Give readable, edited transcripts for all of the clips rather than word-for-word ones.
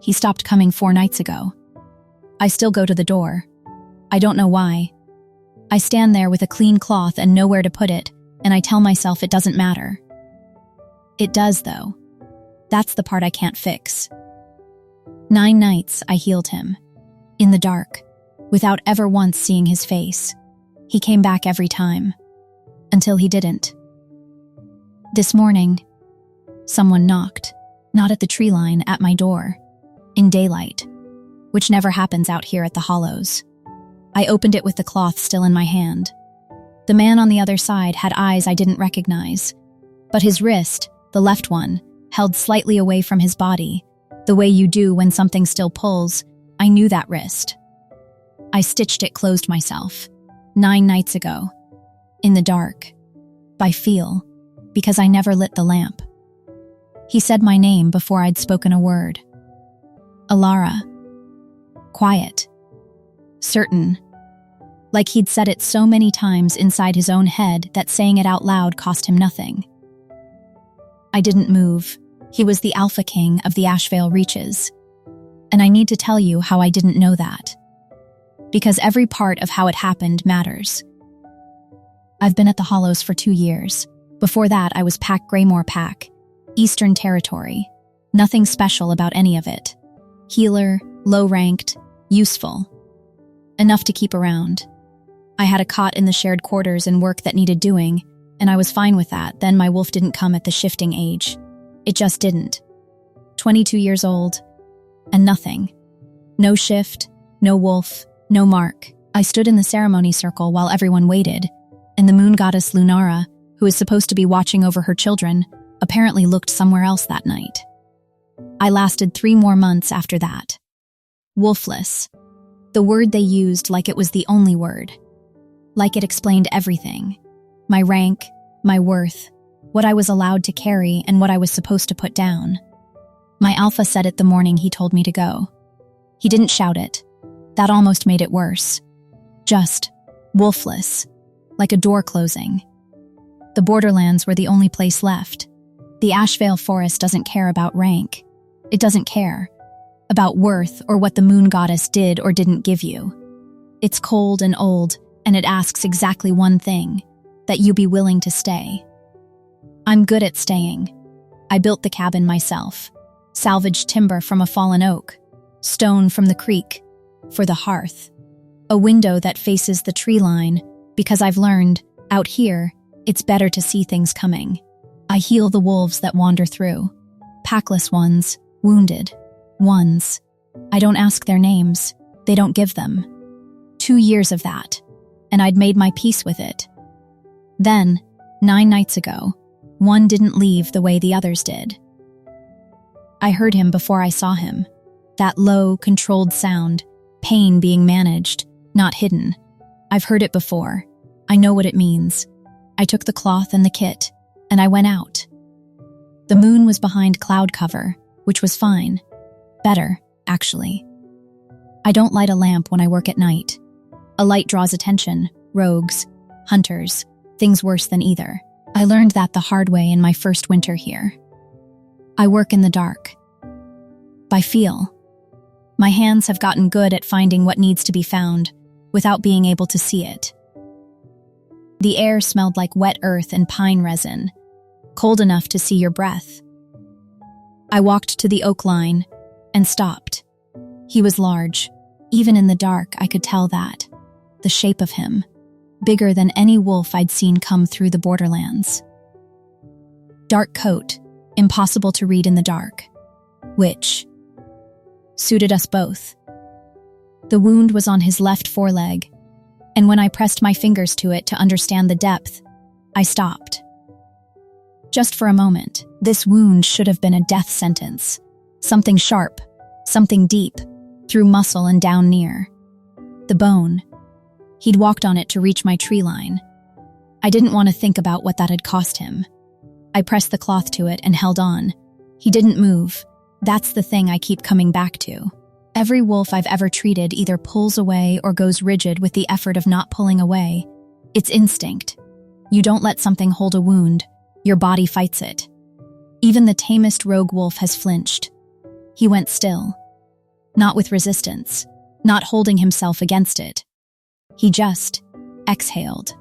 He stopped coming 4 nights ago. I still go to the door. I don't know why. I stand there with a clean cloth and nowhere to put it, and I tell myself it doesn't matter. It does, though. That's the part I can't fix. 9 nights I healed him. In the dark, without ever once seeing his face. He came back every time. Until he didn't. This morning, someone knocked, not at the tree line, at my door, in daylight, which never happens out here at the Hollows. I opened it with the cloth still in my hand. The man on the other side had eyes I didn't recognize, but his wrist, the left one, held slightly away from his body, the way you do when something still pulls. I knew that wrist. I stitched it closed myself, 9 nights ago, in the dark, by feel, because I never lit the lamp. He said my name before I'd spoken a word. Alara. Quiet. Certain. Like he'd said it so many times inside his own head that saying it out loud cost him nothing. I didn't move. He was the Alpha King of the Ashvale Reaches. And I need to tell you how I didn't know that. Because every part of how it happened matters. I've been at the Hollows for 2 years. Before that, I was Pack Greymore Pack, Eastern Territory. Nothing special about any of it. Healer, low-ranked, useful. Enough to keep around. I had a cot in the shared quarters and work that needed doing, and I was fine with that. Then my wolf didn't come at the shifting age. It just didn't. 22 years old, and nothing. No shift, no wolf, no mark. I stood in the ceremony circle while everyone waited, and the moon goddess Lunara, who is supposed to be watching over her children, apparently looked somewhere else that night. I lasted 3 more months after that. Wolfless. The word they used like it was the only word. Like it explained everything. My rank, my worth, what I was allowed to carry and what I was supposed to put down. My alpha said it the morning he told me to go. He didn't shout it. That almost made it worse. Just wolfless, like a door closing. The borderlands were the only place left. The Ashvale Forest doesn't care about rank. It doesn't care about worth or what the moon goddess did or didn't give you. It's cold and old, and it asks exactly one thing, that you be willing to stay. I'm good at staying. I built the cabin myself. Salvaged timber from a fallen oak. Stone from the creek. For the hearth. A window that faces the tree line, because I've learned, out here, it's better to see things coming. I heal the wolves that wander through. Packless ones, wounded ones. I don't ask their names. They don't give them. 2 years of that, and I'd made my peace with it. Then, 9 nights ago, one didn't leave the way the others did. I heard him before I saw him. That low, controlled sound, pain being managed, not hidden. I've heard it before. I know what it means. I took the cloth and the kit, and I went out. The moon was behind cloud cover, which was fine. Better, actually. I don't light a lamp when I work at night. A light draws attention, rogues, hunters, things worse than either. I learned that the hard way in my first winter here. I work in the dark. By feel. My hands have gotten good at finding what needs to be found, without being able to see it. The air smelled like wet earth and pine resin, cold enough to see your breath. I walked to the oak line and stopped. He was large. Even in the dark, I could tell that. The shape of him. Bigger than any wolf I'd seen come through the borderlands. Dark coat, impossible to read in the dark. Which suited us both. The wound was on his left foreleg, and when I pressed my fingers to it to understand the depth, I stopped. Just for a moment, this wound should have been a death sentence. Something sharp, something deep, through muscle and down near. The bone. He'd walked on it to reach my tree line. I didn't want to think about what that had cost him. I pressed the cloth to it and held on. He didn't move. That's the thing I keep coming back to. Every wolf I've ever treated either pulls away or goes rigid with the effort of not pulling away. It's instinct. You don't let something hold a wound. Your body fights it. Even the tamest rogue wolf has flinched. He went still, Not with resistance, not holding himself against it. He just exhaled.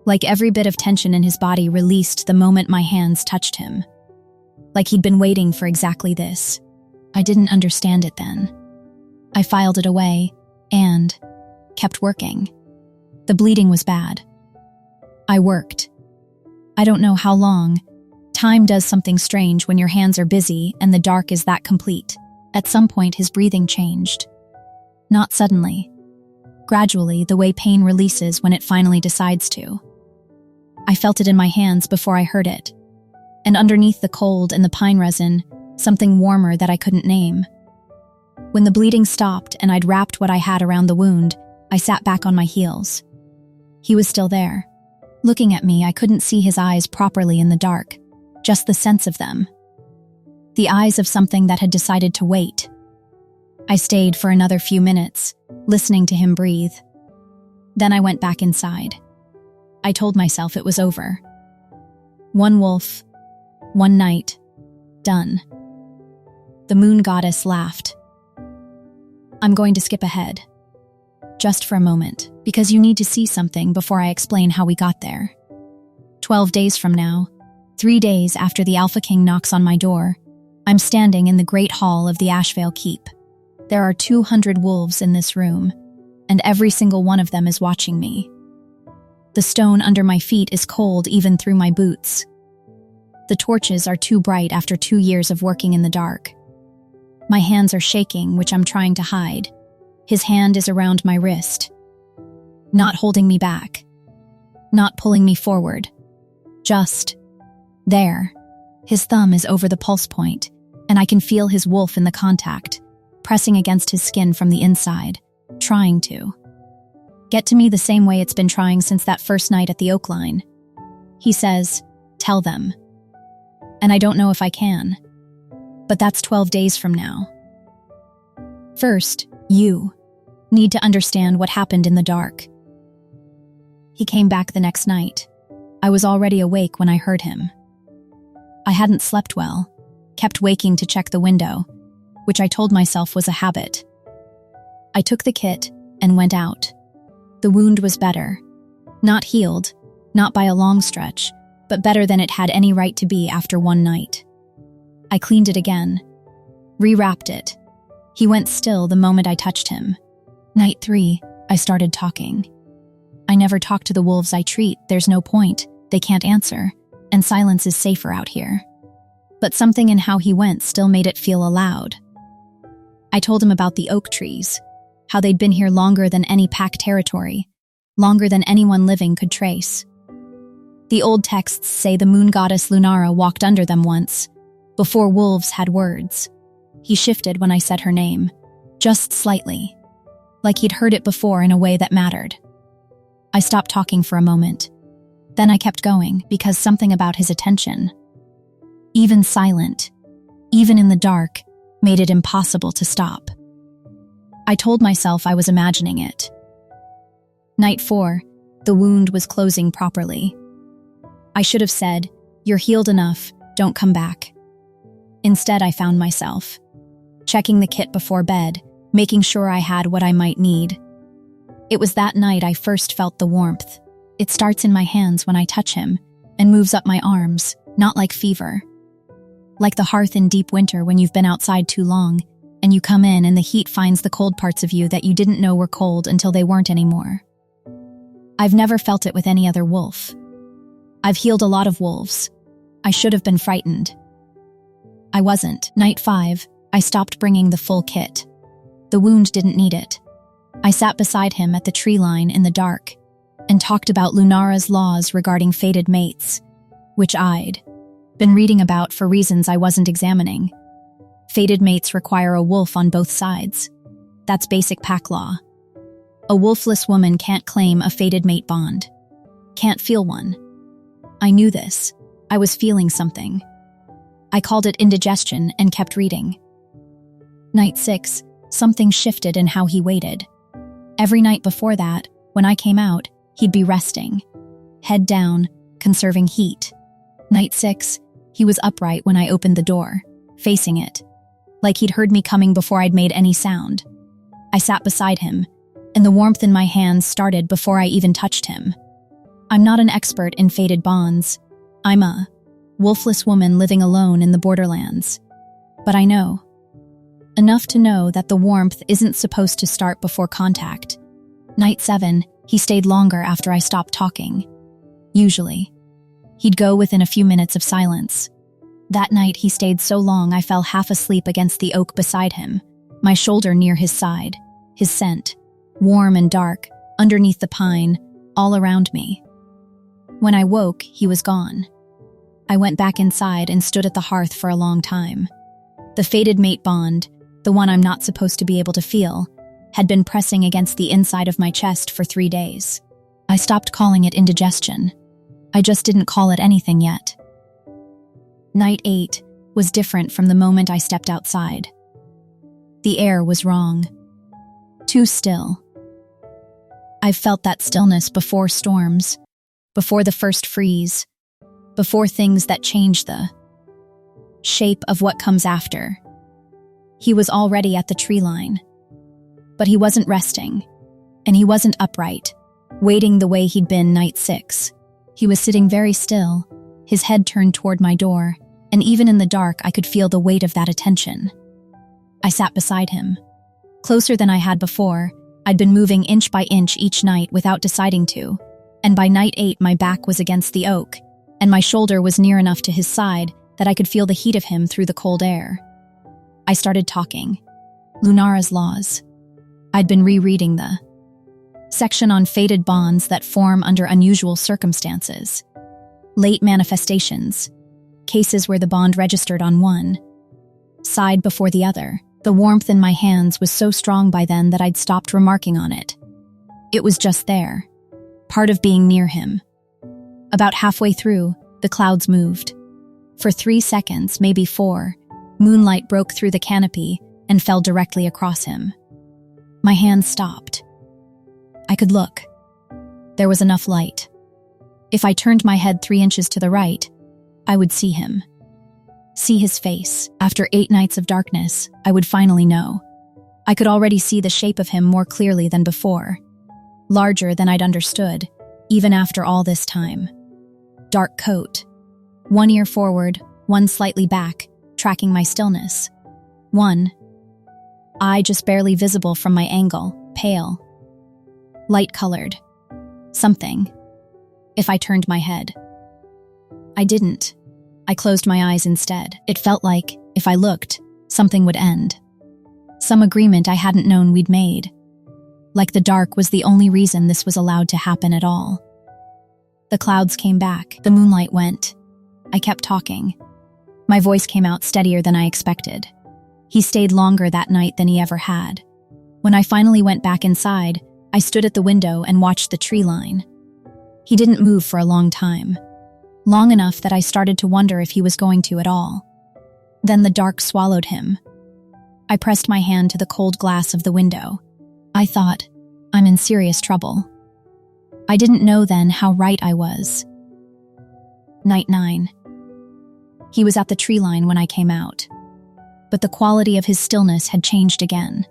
Like every bit of tension in his body released the moment my hands touched him. Like he'd been waiting for exactly this. I didn't understand it then. I filed it away and kept working. The bleeding was bad. I worked. I don't know how long. Time does something strange when your hands are busy and the dark is that complete. At some point, his breathing changed. Not suddenly. Gradually, the way pain releases when it finally decides to. I felt it in my hands before I heard it. And underneath the cold and the pine resin, something warmer that I couldn't name. When the bleeding stopped and I'd wrapped what I had around the wound, I sat back on my heels. He was still there. Looking at me, I couldn't see his eyes properly in the dark, just the sense of them. The eyes of something that had decided to wait. I stayed for another few minutes, listening to him breathe. Then I went back inside. I told myself it was over. One wolf, one night, done. The moon goddess laughed. I'm going to skip ahead. Just for a moment, because you need to see something before I explain how we got there. 12 days from now, 3 days after the Alpha King knocks on my door, I'm standing in the great hall of the Ashvale Keep. There are 200 wolves in this room, and every single one of them is watching me. The stone under my feet is cold even through my boots. The torches are too bright after 2 years of working in the dark. My hands are shaking, which I'm trying to hide. His hand is around my wrist, not holding me back, not pulling me forward, just there. His thumb is over the pulse point, and I can feel his wolf in the contact, pressing against his skin from the inside, trying to get to me the same way it's been trying since that first night at the Oak Line. He says, "Tell them." And I don't know if I can. But that's 12 days from now. First, you need to understand what happened in the dark. He came back the next night. I was already awake when I heard him. I hadn't slept well, kept waking to check the window, which I told myself was a habit. I took the kit and went out. The wound was better. Not healed, not by a long stretch, but better than it had any right to be after one night. I cleaned it again, rewrapped it. He went still the moment I touched him. Night 3, I started talking. I never talk to the wolves I treat, there's no point, they can't answer, and silence is safer out here. But something in how he went still made it feel allowed. I told him about the oak trees, how they'd been here longer than any pack territory, longer than anyone living could trace. The old texts say the moon goddess Lunara walked under them once, before wolves had words. He shifted when I said her name, just slightly, like he'd heard it before in a way that mattered. I stopped talking for a moment. Then I kept going because something about his attention, even silent, even in the dark, made it impossible to stop. I told myself I was imagining it. Night 4, the wound was closing properly. I should have said, "You're healed enough, don't come back." Instead, I found myself checking the kit before bed, making sure I had what I might need. It was that night I first felt the warmth. It starts in my hands when I touch him and moves up my arms, not like fever. Like the hearth in deep winter when you've been outside too long, and you come in and the heat finds the cold parts of you that you didn't know were cold until they weren't anymore. I've never felt it with any other wolf. I've healed a lot of wolves. I should have been frightened. I wasn't. Night 5, I stopped bringing the full kit. The wound didn't need it. I sat beside him at the tree line in the dark and talked about Lunara's laws regarding fated mates, which I'd been reading about for reasons I wasn't examining. Fated mates require a wolf on both sides. That's basic pack law. A wolfless woman can't claim a fated mate bond. Can't feel one. I knew this. I was feeling something. I called it indigestion and kept reading. Night 6, something shifted in how he waited. Every night before that, when I came out, he'd be resting. Head down, conserving heat. Night 6, he was upright when I opened the door, facing it, like he'd heard me coming before I'd made any sound. I sat beside him, and the warmth in my hands started before I even touched him. I'm not an expert in fated bonds. I'm a wolfless woman living alone in the borderlands. But I know. Enough to know that the warmth isn't supposed to start before contact. Night 7, he stayed longer after I stopped talking. Usually. He'd go within a few minutes of silence. That night he stayed so long I fell half asleep against the oak beside him, my shoulder near his side, his scent, warm and dark, underneath the pine, all around me. When I woke, he was gone. I went back inside and stood at the hearth for a long time. The fated mate bond, the one I'm not supposed to be able to feel, had been pressing against the inside of my chest for 3 days. I stopped calling it indigestion. I just didn't call it anything yet. Night 8 was different from the moment I stepped outside. The air was wrong. Too still. I've felt that stillness before storms, before the first freeze, before things that change the shape of what comes after. He was already at the tree line. But he wasn't resting, and he wasn't upright, waiting the way he'd been night 6. He was sitting very still, his head turned toward my door, and even in the dark I could feel the weight of that attention. I sat beside him. Closer than I had before, I'd been moving inch by inch each night without deciding to, and by night 8 my back was against the oak, and my shoulder was near enough to his side that I could feel the heat of him through the cold air. I started talking. Lunara's laws. I'd been rereading the section on fated bonds that form under unusual circumstances. Late manifestations. Cases where the bond registered on one side before the other. The warmth in my hands was so strong by then that I'd stopped remarking on it. It was just there. Part of being near him. About halfway through, the clouds moved. For 3 seconds, maybe 4, moonlight broke through the canopy and fell directly across him. My hands stopped. I could look. There was enough light. If I turned my head 3 inches to the right, I would see him. See his face. After 8 nights of darkness, I would finally know. I could already see the shape of him more clearly than before. Larger than I'd understood, even after all this time. Dark coat. 1 ear forward, 1 slightly back, tracking my stillness. 1 eye just barely visible from my angle, pale. Light-colored. Something. If I turned my head. I didn't. I closed my eyes instead. It felt like, if I looked, something would end. Some agreement I hadn't known we'd made. Like the dark was the only reason this was allowed to happen at all. The clouds came back. The moonlight went. I kept talking. My voice came out steadier than I expected. He stayed longer that night than he ever had. When I finally went back inside, I stood at the window and watched the tree line. He didn't move for a long time. Long enough that I started to wonder if he was going to at all. Then the dark swallowed him. I pressed my hand to the cold glass of the window. I thought, I'm in serious trouble. I didn't know then how right I was. Night 9. He was at the tree line when I came out. But the quality of his stillness had changed again.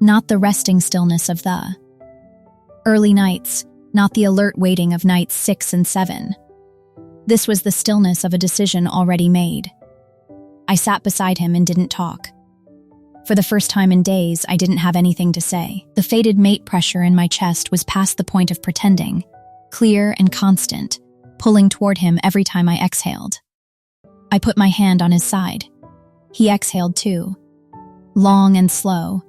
Not the resting stillness of the early nights, not the alert waiting of nights 6 and 7. This was the stillness of a decision already made. I sat beside him and didn't talk. For the first time in days, I didn't have anything to say. The fated mate pressure in my chest was past the point of pretending, clear and constant, pulling toward him every time I exhaled. I put my hand on his side. He exhaled too, long and slow,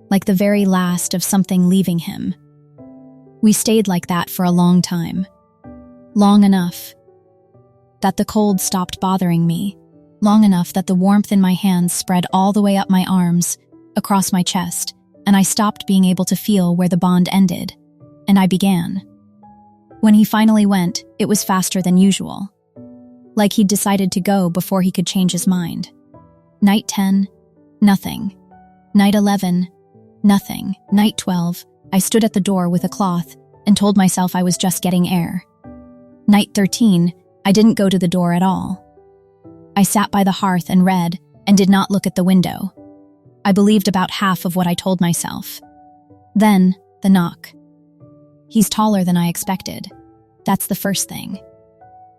like the very last of something leaving him. We stayed like that for a long time. Long enough that the cold stopped bothering me, long enough that the warmth in my hands spread all the way up my arms, across my chest, and I stopped being able to feel where the bond ended, and I began. When he finally went, it was faster than usual. Like he'd decided to go before he could change his mind. Night 10, nothing. Night 11, nothing. Night 12, I stood at the door with a cloth and told myself I was just getting air. Night 13, I didn't go to the door at all. I sat by the hearth and read, and did not look at the window. I believed about half of what I told myself. Then, the knock. He's taller than I expected. That's the first thing.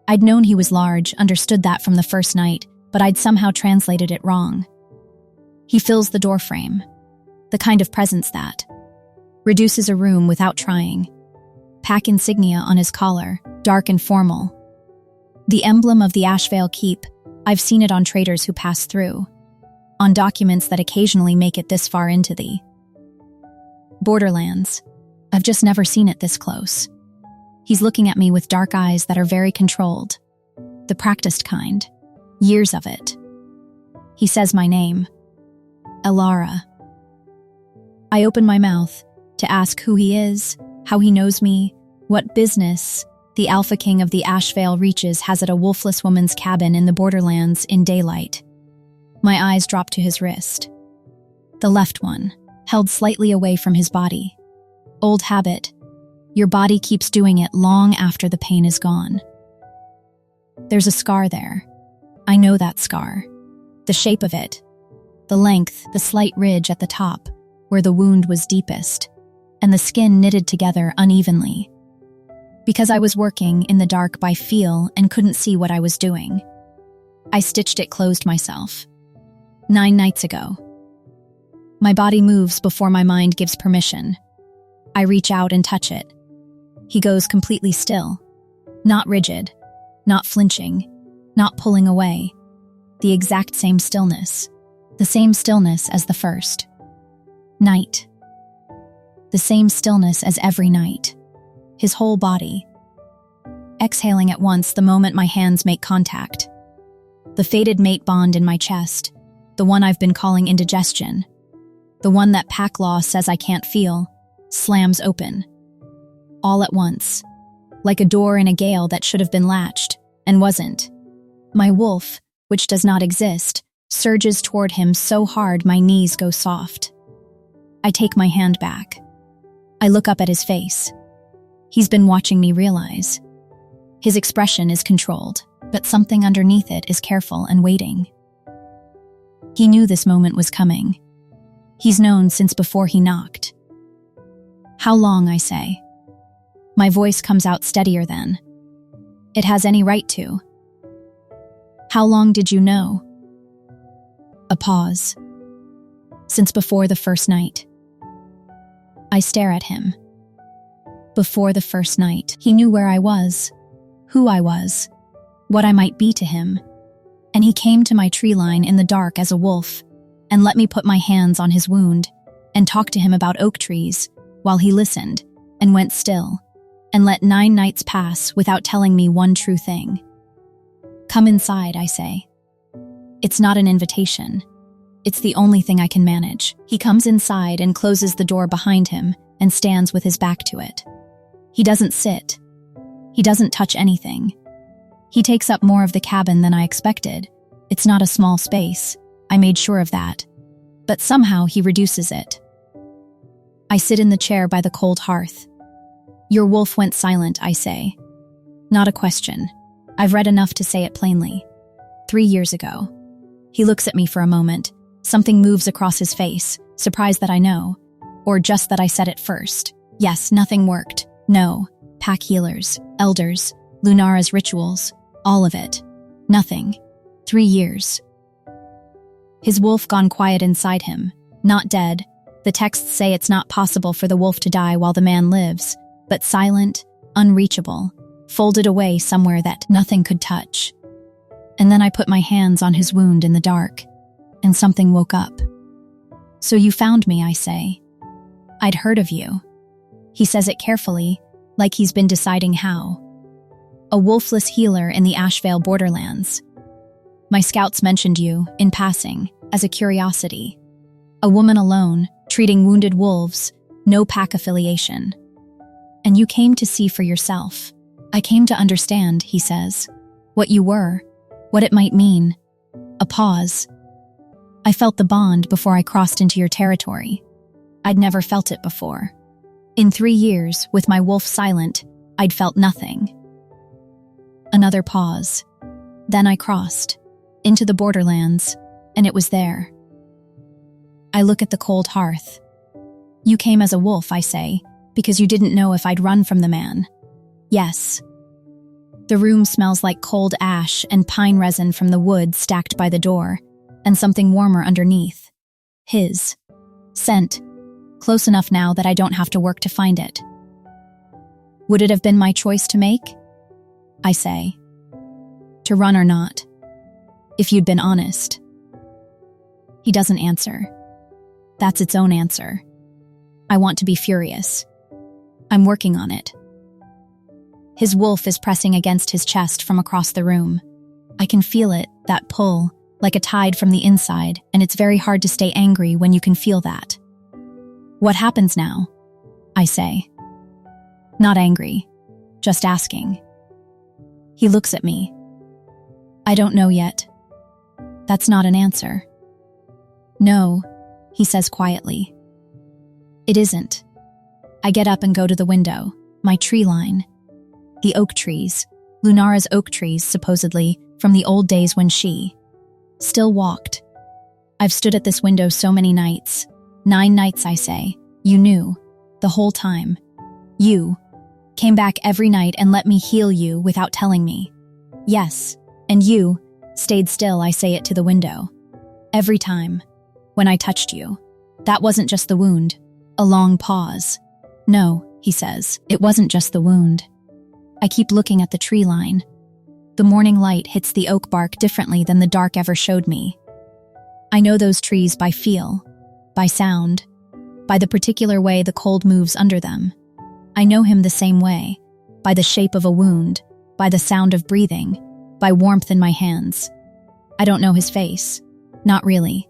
I'd known he was large, understood that from the first night, but I'd somehow translated it wrong. He fills the doorframe, the kind of presence that reduces a room without trying. Pack insignia on his collar, dark and formal. The emblem of the Ashvale Keep, I've seen it on traders who pass through, on documents that occasionally make it this far into the borderlands. I've just never seen it this close. He's looking at me with dark eyes that are very controlled, the practiced kind, years of it. He says my name, Elara. I open my mouth to ask who he is, how he knows me, what business the Alpha King of the Ashvale Reaches has at a wolfless woman's cabin in the borderlands in daylight. My eyes drop to his wrist. The left one, held slightly away from his body. Old habit. Your body keeps doing it long after the pain is gone. There's a scar there. I know that scar. The shape of it. The length, the slight ridge at the top, where the wound was deepest, and the skin knitted together unevenly. Because I was working in the dark by feel and couldn't see what I was doing, I stitched it closed myself. 9 nights ago. My body moves before my mind gives permission. I reach out and touch it. He goes completely still. Not rigid, not flinching, not pulling away. The exact same stillness. The same stillness as the first night. The same stillness as every night. His whole body. Exhaling at once the moment my hands make contact. The fated mate bond in my chest, the one I've been calling indigestion, the one that pack law says I can't feel, slams open. All at once, like a door in a gale that should have been latched, and wasn't. My wolf, which does not exist, surges toward him so hard my knees go soft. I take my hand back. I look up at his face. He's been watching me realize. His expression is controlled, but something underneath it is careful and waiting. He knew this moment was coming. He's known since before he knocked. How long, I say. My voice comes out steadier then. It has any right to. How long did you know? A pause. Since before the first night. I stare at him. Before the first night, he knew where I was, who I was, what I might be to him. And he came to my tree line in the dark as a wolf, and let me put my hands on his wound, and talk to him about oak trees, while he listened, and went still, and let 9 nights pass without telling me one true thing. Come inside, I say. It's not an invitation. It's the only thing I can manage. He comes inside and closes the door behind him and stands with his back to it. He doesn't sit. He doesn't touch anything. He takes up more of the cabin than I expected. It's not a small space. I made sure of that. But somehow he reduces it. I sit in the chair by the cold hearth. Your wolf went silent, I say. Not a question. I've read enough to say it plainly. 3 years ago. He looks at me for a moment. Something moves across his face, surprised that I know. Or just that I said it first. Yes, nothing worked. No. Pack healers, elders, Lunara's rituals, all of it. Nothing. 3 years. His wolf gone quiet inside him. Not dead. The texts say it's not possible for the wolf to die while the man lives, but silent, unreachable, folded away somewhere that nothing could touch. And then I put my hands on his wound in the dark, and something woke up. So you found me, I say. I'd heard of you. He says it carefully, like he's been deciding how. A wolfless healer in the Ashvale borderlands. My scouts mentioned you, in passing, as a curiosity. A woman alone, treating wounded wolves, no pack affiliation. And you came to see for yourself. I came to understand, he says, what you were, what it might mean. A pause. I felt the bond before I crossed into your territory. I'd never felt it before. In 3 years, with my wolf silent, I'd felt nothing. Another pause. Then I crossed. Into the borderlands. and it was there. I look at the cold hearth. You came as a wolf, I say, because you didn't know if I'd run from the man. Yes. The room smells like cold ash and pine resin from the wood stacked by the door, and something warmer underneath. His scent, close enough now that I don't have to work to find it. Would it have been my choice to make? I say. To run or not? If you'd been honest. He doesn't answer. That's its own answer. I want to be furious. I'm working on it. His wolf is pressing against his chest from across the room. I can feel it, that pull, like a tide from the inside, and it's very hard to stay angry when you can feel that. What happens now? I say. Not angry, just asking. He looks at me. I don't know yet. That's not an answer. No, he says quietly. It isn't. I get up and go to the window, my tree line. The oak trees, Lunara's oak trees, supposedly, from the old days when she still walked. I've stood at this window so many nights. 9 nights, I say. You knew. The whole time. You came back every night and let me heal you without telling me. Yes, and you stayed still, I say it to the window. Every time. When I touched you. That wasn't just the wound. A long pause. No, he says, it wasn't just the wound. I keep looking at the tree line. The morning light hits the oak bark differently than the dark ever showed me. I know those trees by feel, by sound, by the particular way the cold moves under them. I know him the same way, by the shape of a wound, by the sound of breathing, by warmth in my hands. I don't know his face. Not really.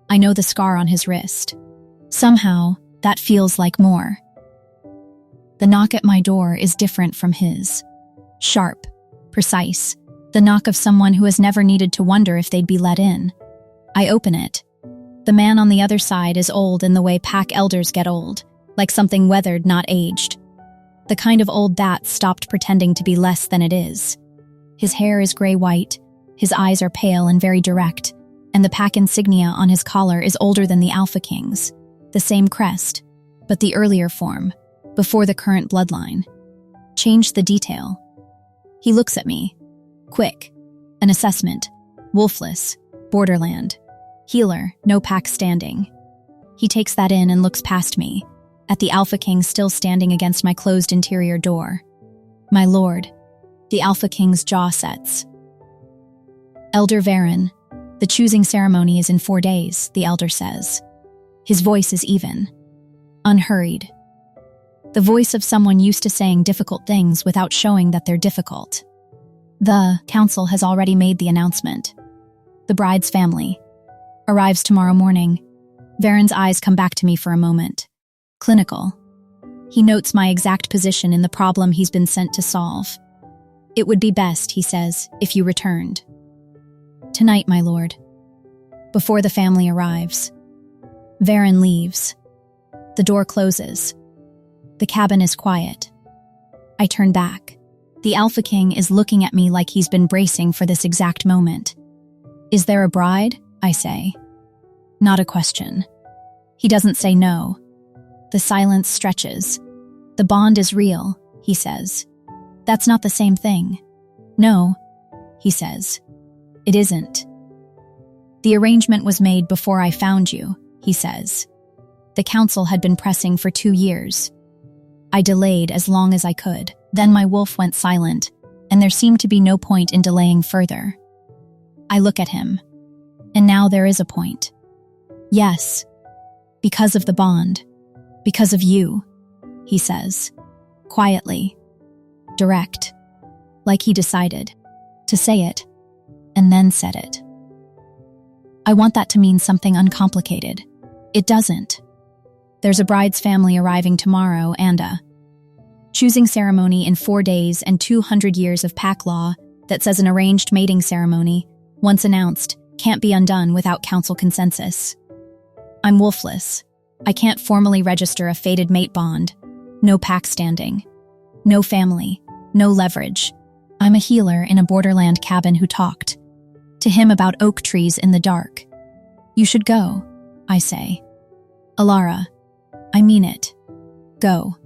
I know the scar on his wrist. Somehow, that feels like more. The knock at my door is different from his. Sharp, precise, the knock of someone who has never needed to wonder if they'd be let in. I open it. The man on the other side is old in the way pack elders get old, like something weathered, not aged. The kind of old that stopped pretending to be less than it is. His hair is gray-white, his eyes are pale and very direct, and the pack insignia on his collar is older than the Alpha King's. The same crest, but the earlier form, before the current bloodline. Changed the detail. He looks at me. Quick. An assessment. Wolfless. Borderland. Healer. No pack standing. He takes that in and looks past me, at the Alpha King still standing against my closed interior door. My lord. The Alpha King's jaw sets. Elder Varen. The choosing ceremony is in 4 days, the elder says. His voice is even. Unhurried. The voice of someone used to saying difficult things without showing that they're difficult. The council has already made the announcement. The bride's family arrives tomorrow morning. Varen's eyes come back to me for a moment. Clinical. He notes my exact position in the problem he's been sent to solve. It would be best, he says, if you returned. Tonight, my lord. Before the family arrives. Varen leaves. The door closes. The cabin is quiet. I turn back. The Alpha King is looking at me like he's been bracing for this exact moment. Is there a bride? I say. Not a question. He doesn't say no. The silence stretches. The bond is real, he says. That's not the same thing. No, he says. It isn't. The arrangement was made before I found you, he says. The council had been pressing for 2 years. I delayed as long as I could. Then my wolf went silent, and there seemed to be no point in delaying further. I look at him, and now there is a point. Yes, because of the bond, because of you, he says, quietly, direct, like he decided to say it, and then said it. I want that to mean something uncomplicated. It doesn't. There's a bride's family arriving tomorrow and a choosing ceremony in 4 days and 200 years of pack law that says an arranged mating ceremony, once announced, can't be undone without council consensus. I'm wolfless. I can't formally register a fated mate bond. No pack standing. No family. No leverage. I'm a healer in a borderland cabin who talked to him about oak trees in the dark, You should go, I say. Alara, I mean it. Go.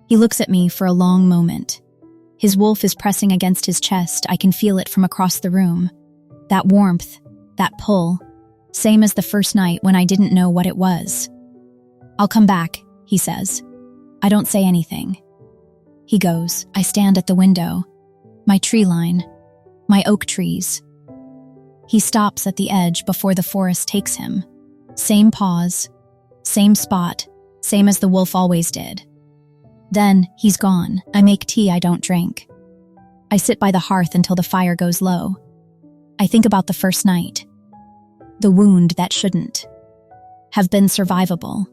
He looks at me for a long moment. His wolf is pressing against his chest. I can feel it from across the room. That warmth, that pull, same as the first night when I didn't know what it was. I'll come back, he says. I don't say anything. He goes. I stand at the window. My tree line. My oak trees. He stops at the edge before the forest takes him. Same pause, same spot, same as the wolf always did. Then, he's gone. I make tea I don't drink. I sit by the hearth until the fire goes low. I think about the first night. The wound that shouldn't have been survivable.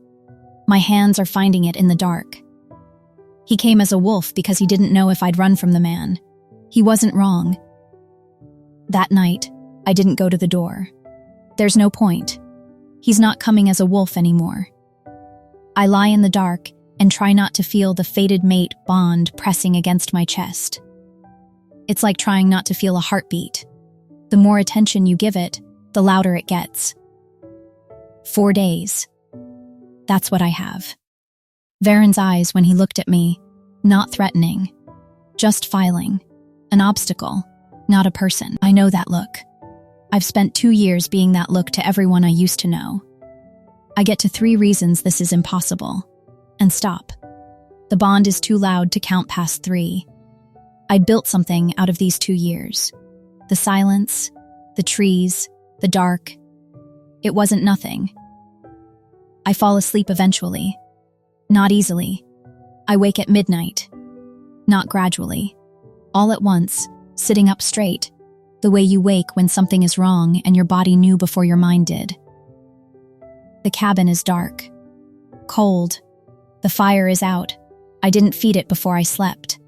My hands are finding it in the dark. He came as a wolf because he didn't know if I'd run from the man. He wasn't wrong. That night, I didn't go to the door. There's no point. He's not coming as a wolf anymore. I lie in the dark and try not to feel the fated mate bond pressing against my chest. It's like trying not to feel a heartbeat. The more attention you give it, the louder it gets. 4 days. That's what I have. Varen's eyes when he looked at me, not threatening, just filing. An obstacle, not a person. I know that look. I've spent 2 years being that look to everyone I used to know. I get to 3 reasons this is impossible, and stop. The bond is too loud to count past 3. I'd built something out of these 2 years. The silence, the trees, the dark. It wasn't nothing. I fall asleep eventually. Not easily. I wake at midnight. Not gradually. All at once, sitting up straight, the way you wake when something is wrong and your body knew before your mind did. The cabin is dark. Cold. The fire is out. I didn't feed it before I slept.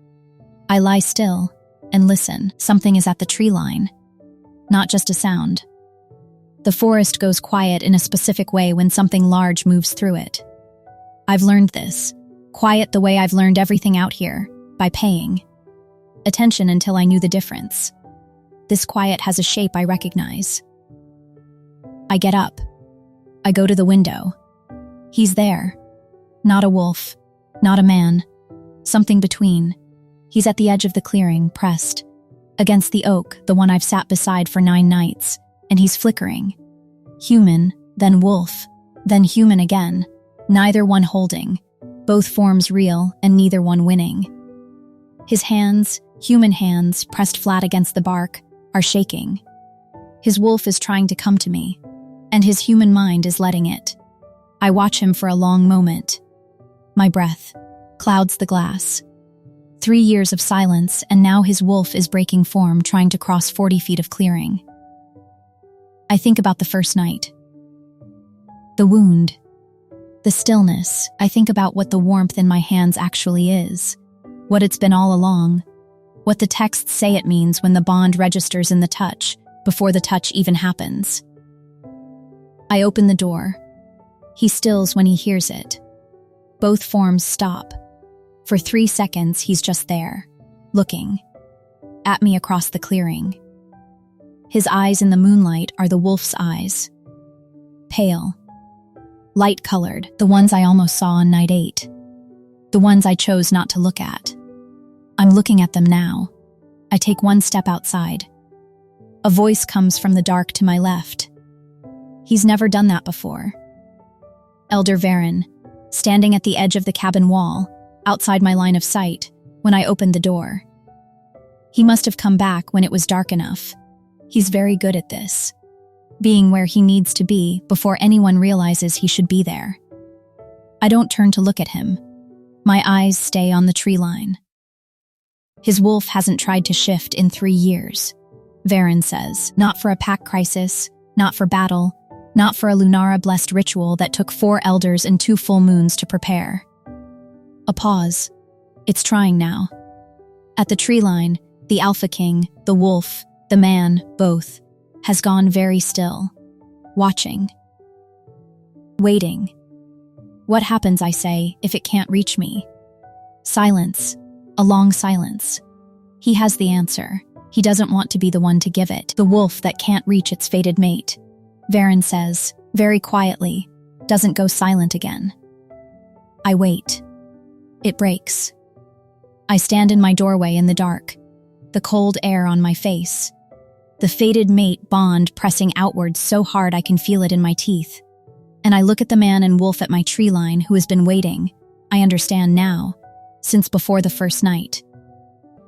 I lie still and listen. Something is at the tree line. Not just a sound. The forest goes quiet in a specific way when something large moves through it. I've learned this. Quiet the way I've learned everything out here, by paying attention until I knew the difference. This quiet has a shape I recognize. I get up. I go to the window. He's there. Not a wolf. Not a man. Something between. He's at the edge of the clearing, pressed against the oak, the one I've sat beside for 9 nights, and he's flickering. Human, then wolf, then human again, neither one holding, both forms real and neither one winning. His hands, human hands, pressed flat against the bark, are shaking. His wolf is trying to come to me, and his human mind is letting it. I watch him for a long moment. My breath clouds the glass. 3 years of silence, and now his wolf is breaking form, trying to cross 40 feet of clearing. I think about the first night. The wound. The stillness. I think about what the warmth in my hands actually is. What it's been all along. What the texts say it means when the bond registers in the touch, before the touch even happens. I open the door. He stills when he hears it. Both forms stop. For 3 seconds, he's just there, looking at me across the clearing. His eyes in the moonlight are the wolf's eyes. Pale. Light-colored, the ones I almost saw on night 8. The ones I chose not to look at. I'm looking at them now. I take 1 step outside. A voice comes from the dark to my left. He's never done that before. Elder Varen, standing at the edge of the cabin wall, outside my line of sight, when I opened the door. He must have come back when it was dark enough. He's very good at this. Being where he needs to be before anyone realizes he should be there. I don't turn to look at him. My eyes stay on the tree line. His wolf hasn't tried to shift in 3 years, Varen says. Not for a pack crisis, not for battle, not for a Lunara-blessed ritual that took 4 elders and 2 full moons to prepare. A pause. It's trying now. At the tree line, the Alpha King, the wolf, the man, both, has gone very still, watching. Waiting. What happens, I say, if it can't reach me? Silence. A long silence. He has the answer. He doesn't want to be the one to give it. The wolf that can't reach its fated mate. Varen says, very quietly, doesn't go silent again. I wait. It breaks. I stand in my doorway in the dark, the cold air on my face, the fated mate bond pressing outward so hard I can feel it in my teeth. And I look at the man and wolf at my tree line who has been waiting, I understand now, since before the first night.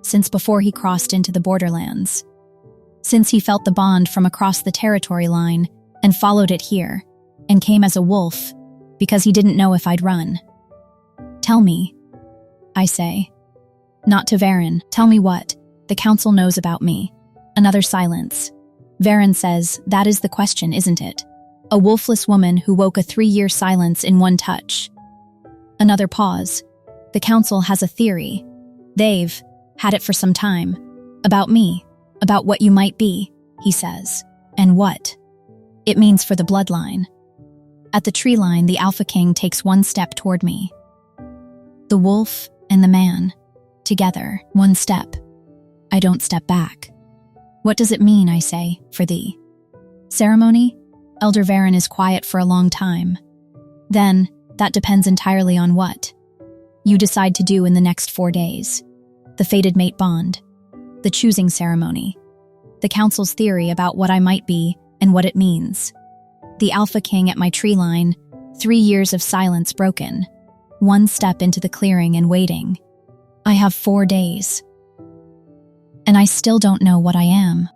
Since before he crossed into the borderlands. Since he felt the bond from across the territory line and followed it here, and came as a wolf, because he didn't know if I'd run. Tell me, I say. Not to Varen, tell me what the council knows about me. Another silence. Varen says, that is the question, isn't it? A wolfless woman who woke a 3-year silence in one touch. Another pause. The council has a theory. They've had it for some time. About me. About what you might be, he says. And what? It means for the bloodline. At the tree line, the Alpha King takes one step toward me. The wolf and the man. Together, one step. I don't step back. What does it mean, I say, for thee? Ceremony? Elder Varen is quiet for a long time. Then, that depends entirely on what you decide to do in the next 4 days. The fated mate bond. The choosing ceremony. The council's theory about what I might be and what it means. The Alpha King at my tree line, 3 years of silence broken. One step into the clearing and waiting. I have 4 days. And I still don't know what I am.